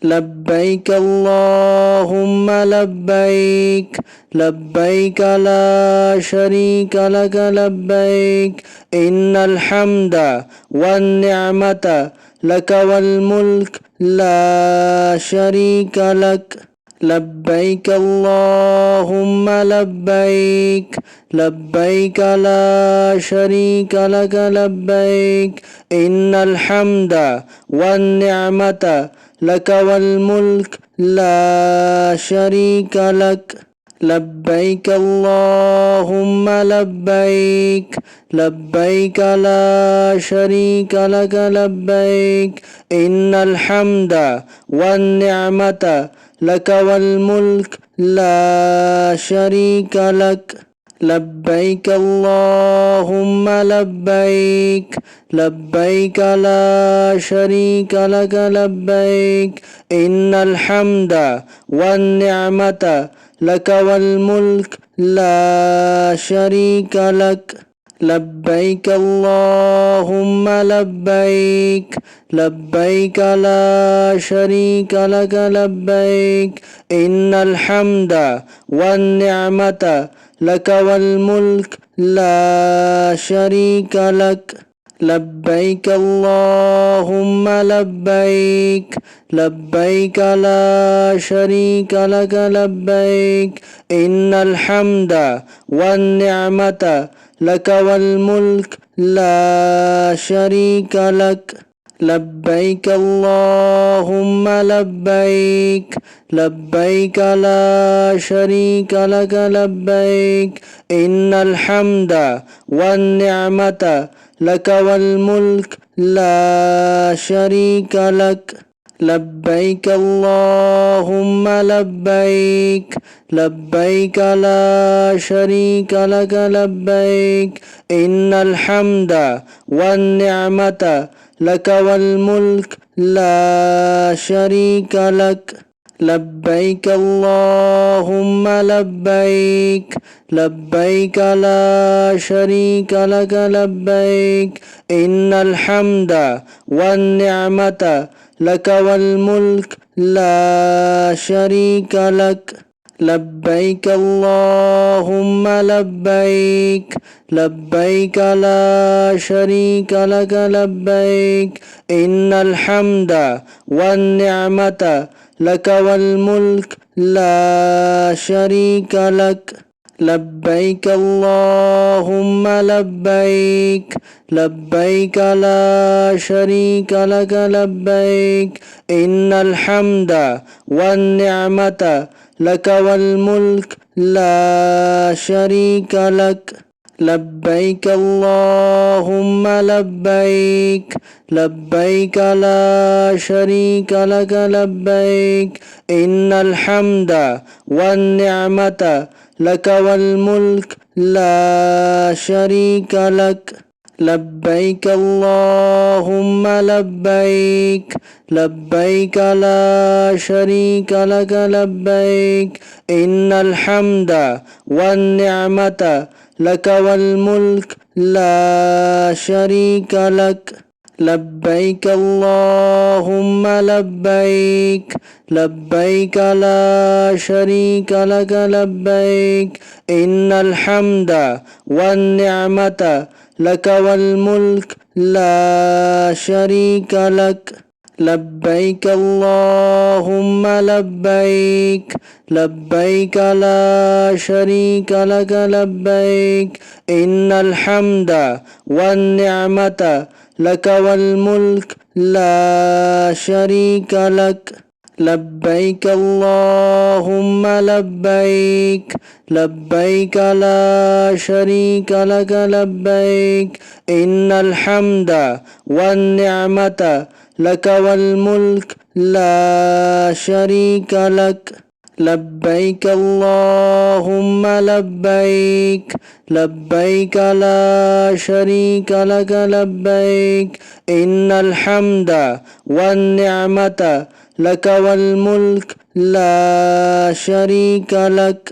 لبيك اللهم لبيك لبيك لا شريك لك لبيك إن الحمد والنعمة لك والملك لا شريك لك لبيك اللهم لبيك لبيك لا شريك لك لبيك إن الحمد والنعمة لك والملك لا شريك لك لبيك اللهم لبيك لبيك لا شريك لك لبيك إن الحمد والنعمة لك والملك لا شريك لك لبيك اللهم لبيك لبيك لا شريك لك لبيك إن الحمد والنعمة لك والملك لا شريك لك لبيك اللهم لبيك لبيك لا شريك لك لبيك إن الحمد والنعمة لك والملك لا شريك لك لبيك اللهم لبيك لبيك لا شريك لك لبيك إن الحمد والنعمة لك والملك لا شريك لك لبيك اللهم لبيك لبيك لا شريك لك لبيك إن الحمد والنعمة لك والملك لا شريك لك لبيك اللهم لبيك لبيك لا شريك لك لبيك إن الحمد والنعمة لك والملك لا شريك لك لبيك اللهم لبيك لبيك لا شريك لك لبيك إن الحمد والنعمة لك والملك لا شريك لك لبيك اللهم لبيك لبيك لا شريك لك لبيك إن الحمد والنعمة لك والملك لا شريك لك لبيك اللهم لبيك لبيك لا شريك لك لبيك إن الحمد والنعمة لك والملك لا شريك لك لبيك اللهم لبيك لبيك لا شريك لك لبيك إن الحمد والنعمة لك والملك لا شريك لك لبيك اللهم لبيك لبيك لا شريك لك لبيك إن الحمد والنعمة لك والملك لا شريك لك لبيك اللهم لبيك لبيك لا شريك لك لبيك إن الحمد والنعمة لك والملك لا شريك لك لبيك اللهم لبيك لبيك لا شريك لك لبيك إن الحمد والنعمة لك والملك لا شريك لك لبيك اللهم لبيك لبيك لا شريك لك لبيك إن الحمد والنعمة لك والملك لا شريك لك لبيك اللهم لبيك لبيك لا شريك لك لبيك إن الحمد والنعمة لك والملك لا شريك لك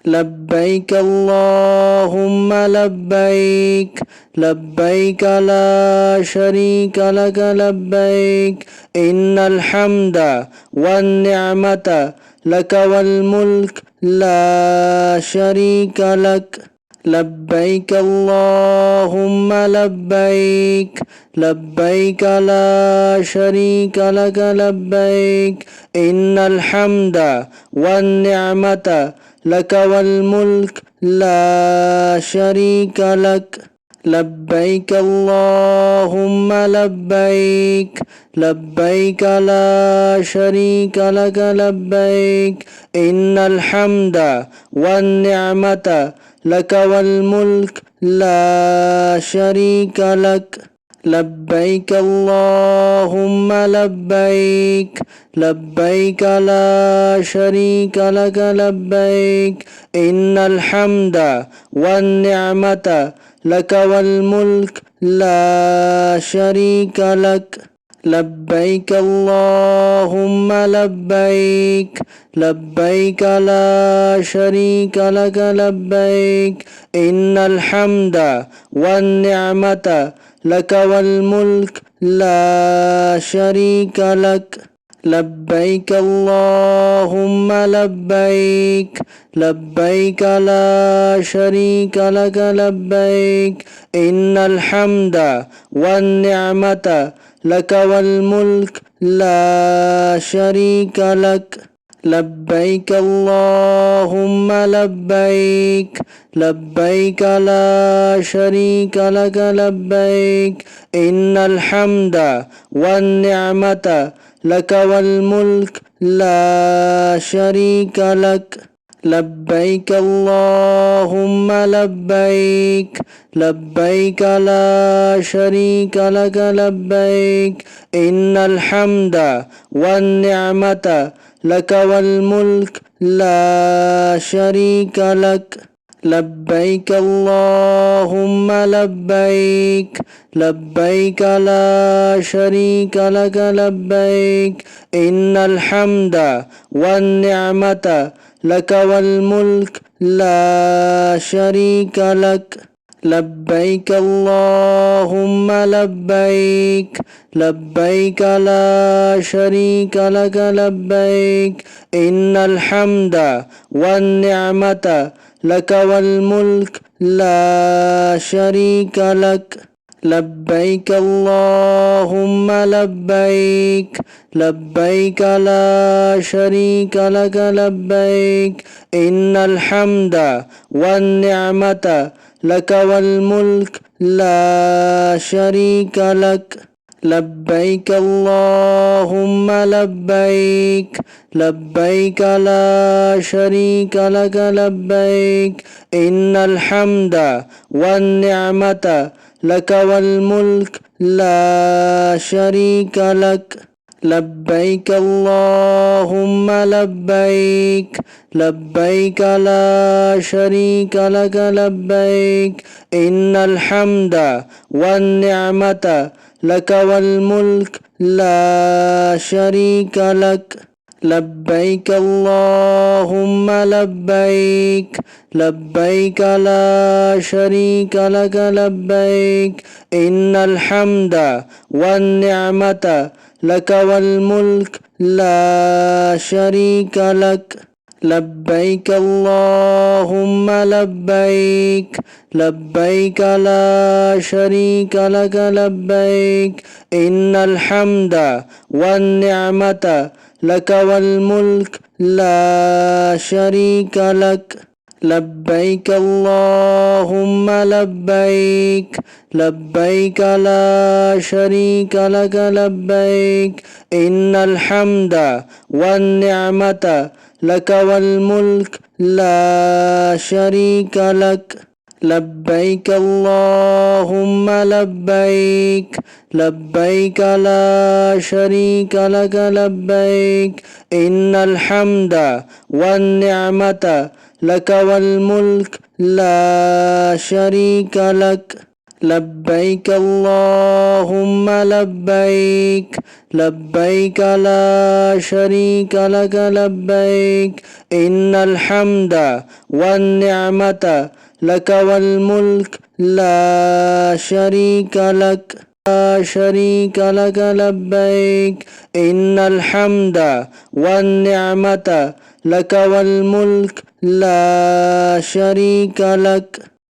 لبيك اللهم لبيك لبيك لا شريك لك لبيك إن الحمد والنعمة لك والملك لا شريك لك لبيك اللهم لبيك لبيك لا شريك لك لبيك إن الحمد والنعمة لك والملك لا شريك لك لبيك اللهم لبيك لبيك لا شريك لك لبيك إن الحمد والنعمة لك والملك لا شريك لك لبيك اللهم لبيك لبيك لا شريك لك لبيك إن الحمد والنعمة لك والملك لا شريك لك لبيك اللهم لبيك لبيك لا شريك لك لبيك إن الحمد والنعمة لك والملك لا شريك لك لبيك اللهم لبيك لبيك لا شريك لك لبيك إن الحمد والنعمة لك والملك لا شريك لك لبيك اللهم لبيك لبيك لا شريك لك لبيك إن الحمد والنعمة لك والملك لا شريك لك لبيك اللهم لبيك لبيك لا شريك لك لبيك إن الحمد والنعمة لك والملك لا شريك لك لبيك اللهم لبيك لبيك لا شريك لك لبيك إن الحمد والنعمة لك والملك لا شريك لك لبيك اللهم لبيك لبيك لا شريك لك لبيك إن الحمد والنعمة لك والملك لا شريك لك لبيك اللهم لبيك لبيك لا شريك لك لبيك إن الحمد والنعمة لك والملك لا شريك لك لبيك اللهم لبيك لبيك لا شريك لك لبيك إن الحمد والنعمة لك والملك لا شريك لك لبيك اللهم لبيك لبيك لا شريك لك لبيك إن الحمد والنعمة لك والملك لا شريك لك لبيك اللهم لبيك لبيك لا شريك لك لبيك إن الحمد والنعمة لك والملك لا شريك لك لبيك اللهم لبيك لبيك لا شريك لك لبيك إن الحمد والنعمة لك والملك لا شريك لك لبيك اللهم لبيك لبيك لا شريك لك لبيك إن الحمد والنعمة لك والملك لا شريك لك لبيك اللهم لبيك لبيك لا شريك لك لبيك إن الحمد والنعمة لك والملك لا شريك لك لبيك اللهم لبيك لبيك لا شريك لك لبيك إن الحمد والنعمة لك والملك لا شريك لك لا شريك لك لبيك إن الحمد والنعمة لك والملك لا شريك لك